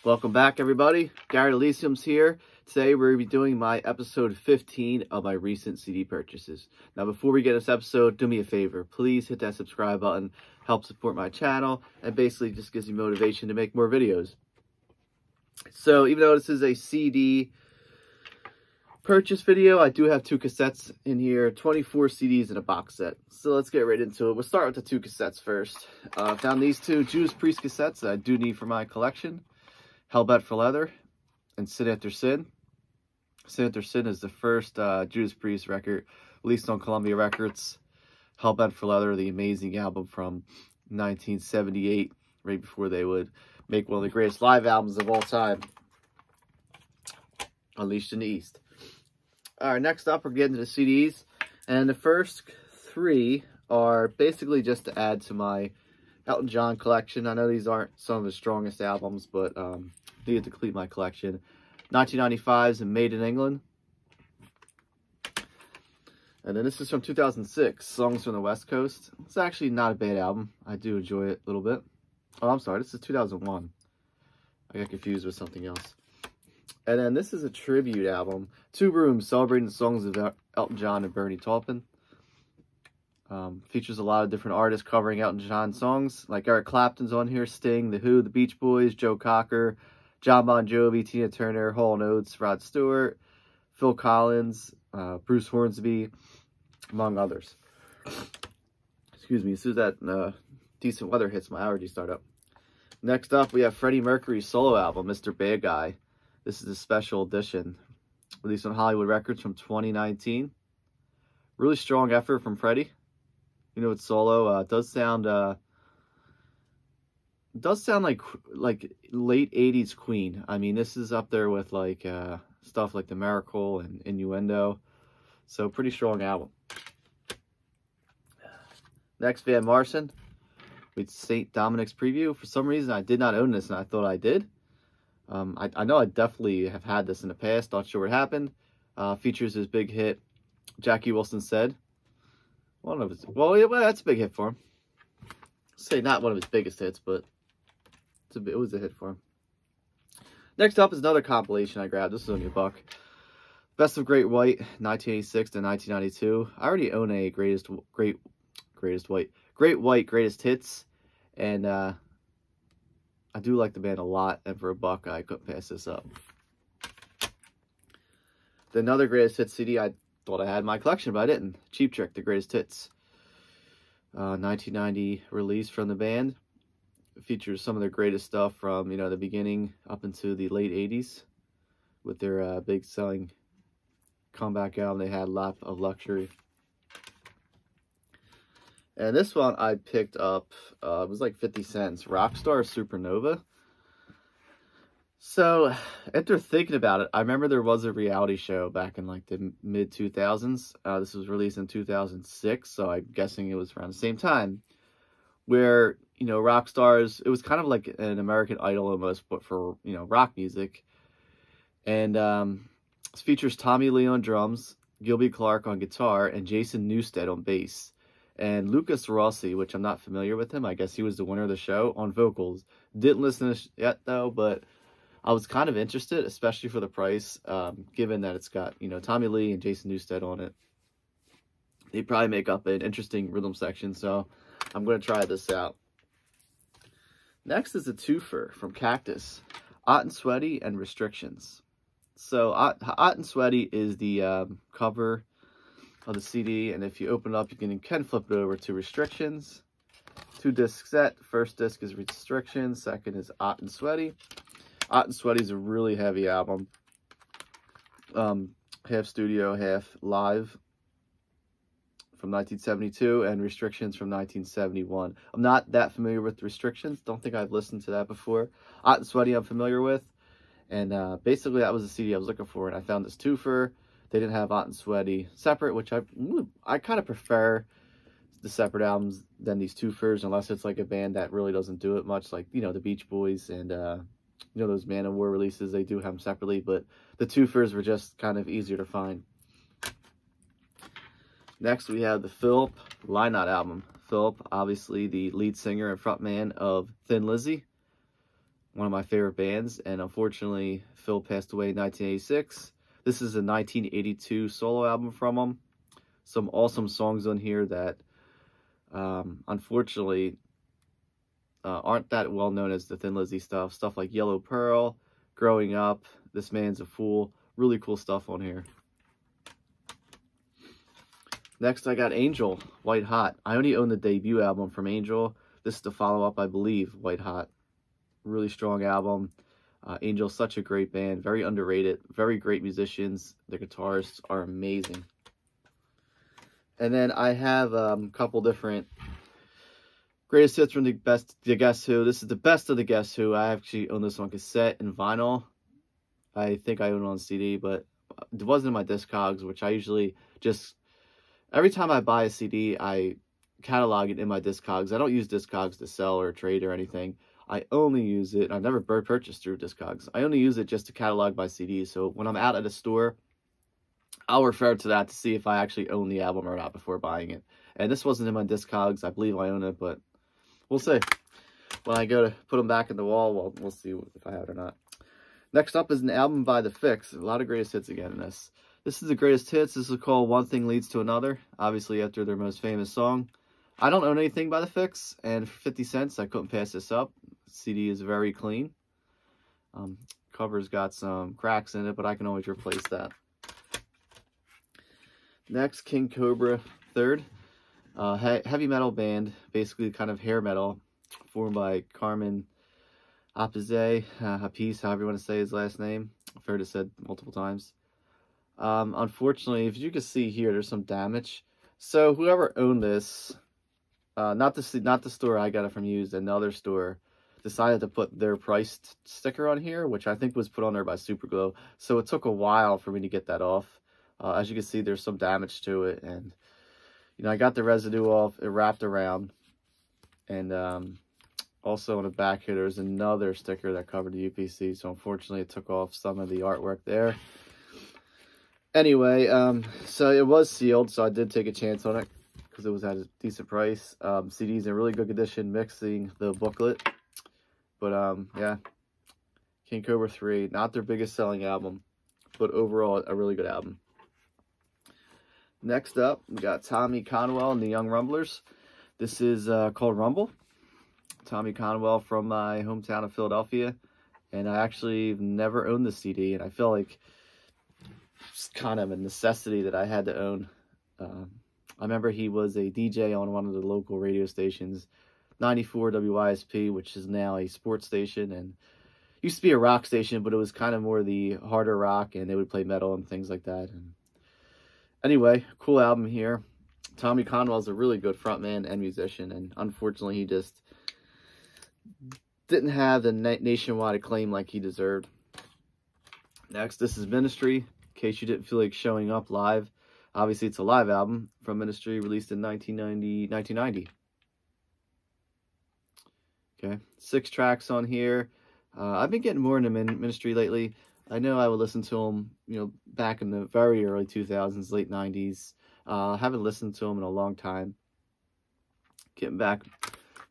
Welcome back, everybody. Gary Elysium's here. Today we're going to be doing my episode 15 of my recent CD purchases. Now, before we get this episode, do me a favor. Please hit that subscribe button. Help support my channel, and basically just gives me motivation to make more videos. So, even though this is a CD purchase video, I do have 2 cassettes in here, 24 CDs in a box set. So let's get right into it. We'll start with the 2 cassettes first. Found these 2 Judas Priest cassettes that I do need for my collection. Hellbent for Leather and Sin After Sin. Sin After Sin is the first Judas Priest record released on Columbia Records. Hellbent for Leather, the amazing album from 1978, right before they would make one of the greatest live albums of all time, Unleashed in the East. All right, next up, we're getting to the CDs. And the first 3 are basically just to add to my Elton John collection. I know these aren't some of his strongest albums, but needed to complete my collection. 1995's Made in England. And then this is from 2006, Songs from the West Coast. It's actually not a bad album. I do enjoy it a little bit. Oh, I'm sorry, this is 2001. I got confused with something else. And then this is a tribute album, 2 Rooms, celebrating the songs of Elton John and Bernie Taupin. Features a lot of different artists covering Elton John songs, like Eric Clapton's on here, Sting, The Who, The Beach Boys, Joe Cocker, John Bon Jovi, Tina Turner, Hall & Oates, Rod Stewart, Phil Collins, Bruce Hornsby, among others. Excuse me, as soon as that decent weather hits, my allergies start up. Next up, we have Freddie Mercury's solo album, Mr. Bad Guy. This is a special edition, released on Hollywood Records from 2019. Really strong effort from Freddie. You know, it's solo. It does sound like late 80s Queen. I mean, this is up there with like stuff like The Miracle and Innuendo. So pretty strong album. Next, Van Morrison with St. Dominic's Preview. For some reason, I did not own this, and I thought I did. I know I definitely have had this in the past. Not sure what happened. Features his big hit, Jackie Wilson Said. One of his, well, that's a big hit for him. Say not one of his biggest hits, but it was a hit for him. Next up is another compilation I grabbed. This is only $1. Best of Great White, 1986 to 1992. I already own a Great White Greatest Hits, and I do like the band a lot, and for $1, I couldn't pass this up. Another Greatest Hits CD I thought I had in my collection, but I didn't. Cheap Trick, The Greatest Hits. 1990 release from the band. It features some of their greatest stuff from, you know, the beginning up into the late 80s with their big selling comeback album they had, Lap of Luxury. And this one I picked up, it was like 50 cents, Rockstar Supernova. So, after thinking about it, I remember there was a reality show back in like the mid-2000s. This was released in 2006, so I'm guessing it was around the same time, where, you know, rock stars, it was kind of like an American Idol almost, but for, you know, rock music. And it features Tommy Lee on drums, Gilby Clarke on guitar, and Jason Newsted on bass. And Lucas Rossi, which I'm not familiar with him, I guess he was the winner of the show, on vocals. Didn't listen to this yet, though, but I was kind of interested, especially for the price, given that it's got, you know, Tommy Lee and Jason Newsted on it. They probably make up an interesting rhythm section, so I'm going to try this out. Next is a twofer from Cactus, Hot and Sweaty and Restrictions. So Hot and Sweaty is the cover of the CD, and if you open it up, you can flip it over to Restrictions. 2-disc set. First disc is Restrictions, second is Hot and Sweaty. Hot and Sweaty is a really heavy album. Half studio, half live, from 1972, and Restrictions from 1971. I'm not that familiar with Restrictions. Don't think I've listened to that before. Hot and Sweaty I'm familiar with. And basically that was the CD I was looking for, and I found this twofer. They didn't have Hot and Sweaty separate, which I kind of prefer the separate albums than these twofers, unless it's like a band that really doesn't do it much, like, you know, the Beach Boys and you know, those Manowar releases, they do have them separately, but the twofers were just kind of easier to find. Next, we have the Philip Lynott album. Philip, obviously the lead singer and frontman of Thin Lizzy. one of my favorite bands, and unfortunately Phil passed away in 1986. This is a 1982 solo album from him. Some awesome songs on here that unfortunately aren't that well known as the Thin Lizzy stuff. Stuff like Yellow Pearl, Growing Up, This Man's a Fool. Really cool stuff on here. Next, I got Angel, White Hot. I only own the debut album from Angel. This is the follow-up, I believe, White Hot. Really strong album. Angel's such a great band. Very underrated. Very great musicians. The guitarists are amazing. And then I have a couple different greatest hits from the Guess Who. This is the best of the Guess Who. I actually own this on cassette and vinyl. I think I own it on CD, but it wasn't in my Discogs, which I usually just... Every time I buy a CD, I catalog it in my Discogs. I don't use Discogs to sell or trade or anything. I only use it. I've never purchased through Discogs. I only use it just to catalog my CDs. So when I'm out at a store, I'll refer to that to see if I actually own the album or not before buying it. And this wasn't in my Discogs. I believe I own it, but we'll see. When I go to put them back in the wall, well, we'll see if I have it or not. Next up is an album by The Fix. A lot of greatest hits again in this. This is the greatest hits. This is called One Thing Leads to Another, obviously after their most famous song. I don't own anything by The Fix, and for 50 cents, I couldn't pass this up. The CD is very clean. Cover's got some cracks in it, but I can always replace that. Next, King Cobra, third. Heavy metal band, basically kind of hair metal, formed by Carmen Appice, however you want to say his last name. I've heard it said multiple times. Unfortunately, if you can see here, there's some damage. So whoever owned this, not the store I got it from used, another store, decided to put their price sticker on here, which I think was put on there by Superglow. So it took a while for me to get that off. As you can see, there's some damage to it, and you know, I got the residue off. It wrapped around, and also on the back here, there's another sticker that covered the UPC. So unfortunately, it took off some of the artwork there. Anyway, so it was sealed, so I did take a chance on it because it was at a decent price. CD's in really good condition, mixing the booklet. But yeah, King Cobra 3, not their biggest selling album, but overall a really good album. Next up, we got Tommy Conwell and the Young Rumblers. This is called Rumble. Tommy Conwell from my hometown of Philadelphia, and I actually never owned the CD, and I feel like it's kind of a necessity that I had to own. I remember he was a DJ on one of the local radio stations, 94 WYSP, which is now a sports station, and used to be a rock station, but it was kind of more the harder rock, and they would play metal and things like that. And anyway, cool album here. Tommy Conwell is a really good frontman and musician, and unfortunately he just didn't have the nationwide acclaim like he deserved. Next, this is Ministry. In case you didn't feel like showing up live, obviously it's a live album from Ministry, released in 1990. Okay, 6 tracks on here. I've been getting more into Ministry lately. I know I would listen to them, you know, back in the very early 2000s, late 90s. Haven't listened to them in a long time. Getting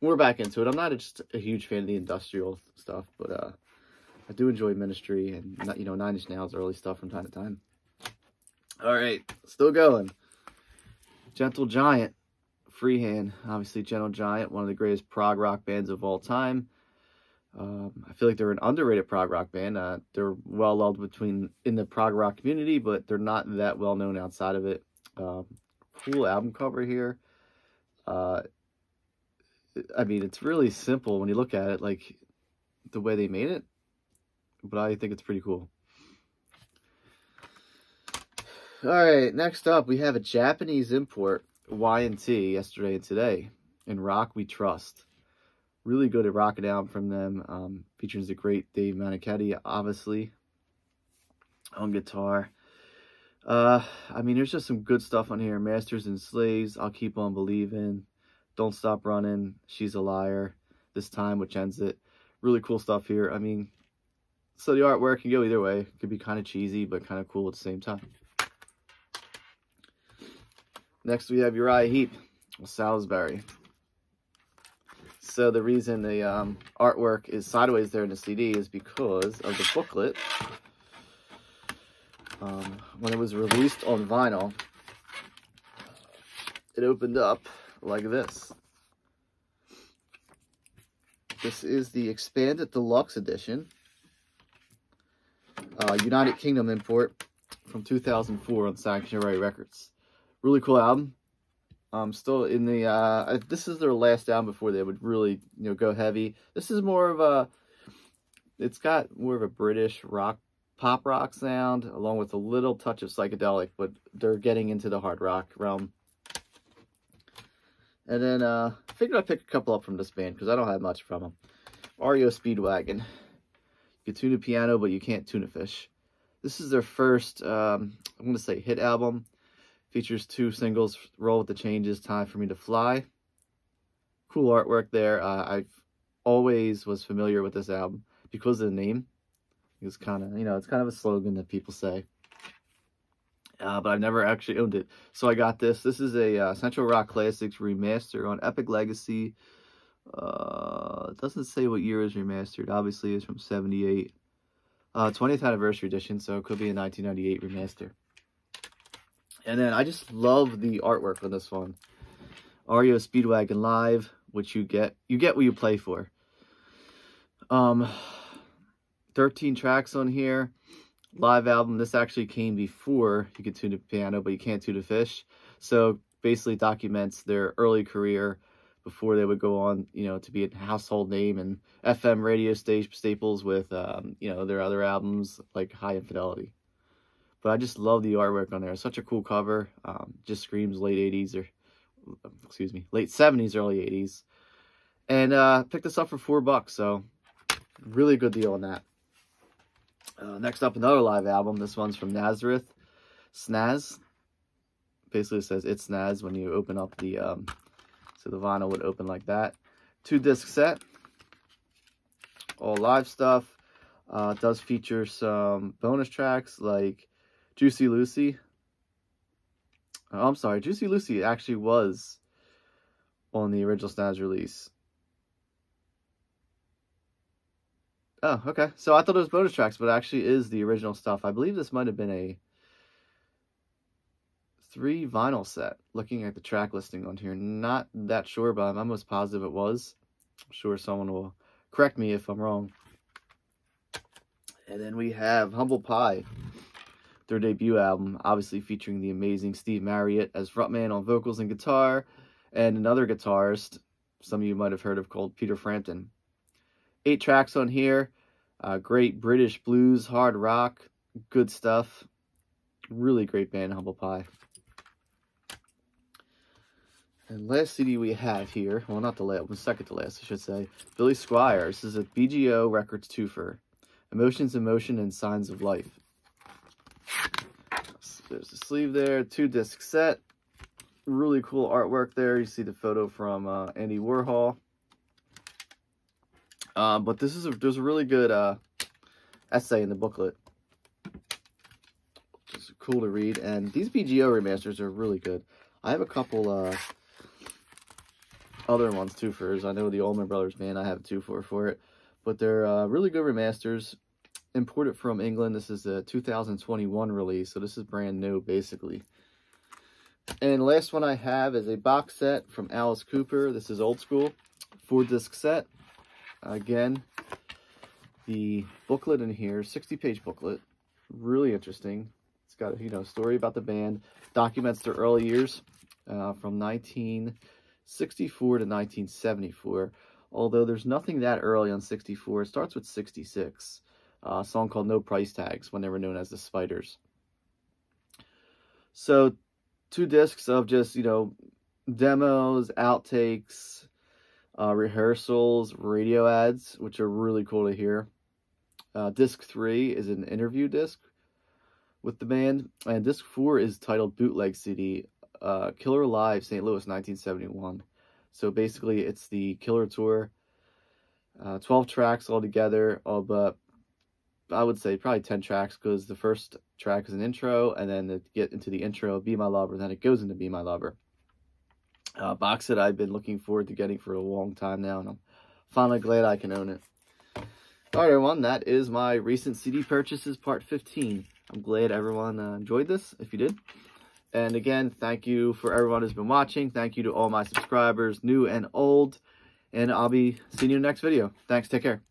more back into it. I'm not just a huge fan of the industrial stuff, but I do enjoy Ministry and, you know, 9 Inch Nails early stuff from time to time. All right, still going. Gentle Giant, Freehand. Obviously, Gentle Giant, one of the greatest prog rock bands of all time. I feel like they're an underrated prog rock band. They're well loved in the prog rock community, but they're not that well known outside of it. Cool album cover here. I mean, it's really simple when you look at it, like the way they made it, but I think it's pretty cool. All right, next up, we have a Japanese import, Y&T, Yesterday and Today, and Rock We Trust. Really good at rocking album from them. Features the great Dave Manichetti, obviously, on guitar. I mean, there's just some good stuff on here. Masters and Slaves, I'll Keep on Believing, Don't Stop Running, She's a Liar, This Time, which ends it. Really cool stuff here. I mean, so the artwork can go either way. It could be kind of cheesy, but kind of cool at the same time. Next, we have Uriah Heep, Salisbury. So the reason the artwork is sideways there in the CD is because of the booklet. When it was released on vinyl, it opened up like this. This is the Expanded Deluxe Edition. United Kingdom import from 2004 on Sanctuary Records. Really cool album. Still in the, this is their last album before they would really, go heavy. This is more of a, it's got more of a British pop rock sound, along with a little touch of psychedelic, but they're getting into the hard rock realm. And then, I figured I'd pick a couple up from this band, because I don't have much from them. REO Speedwagon. You can tune a piano, but you can't tune a fish. This is their first, I'm going to say hit album. Features 2 singles, Roll With The Changes, Time For Me To Fly. Cool artwork there. I always was familiar with this album because of the name. It's kind of, it's kind of a slogan that people say. But I've never actually owned it. So I got this. This is a Central Rock Classics remaster on Epic Legacy. It doesn't say what year is remastered. Obviously, it's from 78. 20th anniversary edition, so it could be a 1998 remaster. And then I just love the artwork on this one. REO Speedwagon Live, which you get what you play for. 13 tracks on here. Live album. This actually came before you could tune a piano, but you can't tune a fish. So basically documents their early career before they would go on, to be a household name and FM radio staples with, their other albums like High Infidelity. But I just love the artwork on there. It's such a cool cover. Just screams late 80s or, late 70s, early 80s. And picked this up for $4, so really good deal on that. Next up, another live album. This one's from Nazareth Snazz. Basically, it says it's Snazz when you open up the, so the vinyl would open like that. 2-disc set. All live stuff. It does feature some bonus tracks like Juicy Lucy. Oh, I'm sorry, Juicy Lucy actually was on the original Snazz release. Oh, okay. So I thought it was bonus tracks, but it actually is the original stuff. I believe this might have been a 3 vinyl set. Looking at the track listing on here, not that sure, but I'm almost positive it was. I'm sure someone will correct me if I'm wrong. And then we have Humble Pie, their debut album, obviously featuring the amazing Steve Marriott as frontman on vocals and guitar, and another guitarist some of you might have heard of called Peter Frampton. 8 tracks on here. Great British blues, hard rock, good stuff. Really great band, Humble Pie. And last CD we have here, well, not the last, second to last, I should say, Billy Squier. This is a BGO Records twofer. Emotions in Motion and Signs of Life. So there's the sleeve there, 2-disc set. Really cool artwork there. You see the photo from Andy Warhol. But there's a really good essay in the booklet. It's cool to read. And these BGO remasters are really good. I have a couple other ones, twofers. I know the Allman Brothers band, I have a twofer for it. But they're really good remasters. Imported from England. This is a 2021 release, so this is brand new, basically. And the last one I have is a box set from Alice Cooper. This is old school. 4-disc set. Again, the booklet in here, 60-page booklet. Really interesting. It's got a story about the band. Documents their early years from 1964 to 1974. Although there's nothing that early on 64. It starts with 66. A song called No Price Tags, when they were known as the Spiders. So 2 discs of just, demos, outtakes, rehearsals, radio ads, which are really cool to hear. Disc 3 is an interview disc with the band. And disc 4 is titled Bootleg CD, Killer Live, St. Louis, 1971. So basically, it's the Killer Tour. 12 tracks altogether, but I would say probably 10 tracks, because the first track is an intro, and then to get into the intro, Be My Lover, then it goes into Be My Lover. box set I've been looking forward to getting for a long time now, and I'm finally glad I can own it. Alright everyone, that is my recent CD purchases part 15. I'm glad everyone enjoyed this, if you did. And again, thank you for everyone who's been watching. Thank you to all my subscribers, new and old. And I'll be seeing you in the next video. Thanks, take care.